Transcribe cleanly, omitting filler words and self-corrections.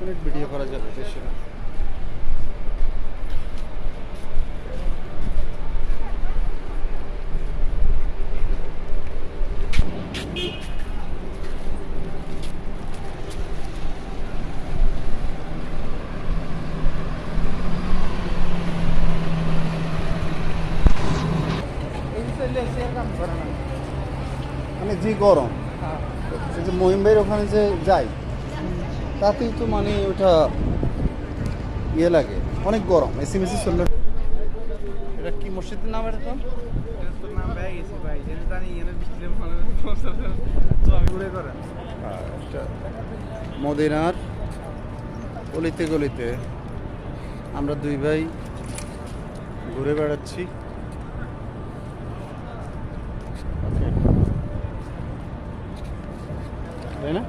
Minute video করা যাবে, বেশি না। মানে যে গরম, এই যে মহিম ভাইয়ের ওখানে যে যাই, তাতেই তো মানে ওটা ইয়ে লাগে, অনেক গরম। এসি মেসি চললে। এটা কি মসজিদের নাম? এটা তো মদিনার গলিতে গলিতে আমরা দুই ভাই ঘুরে বেড়াচ্ছি। তাই না?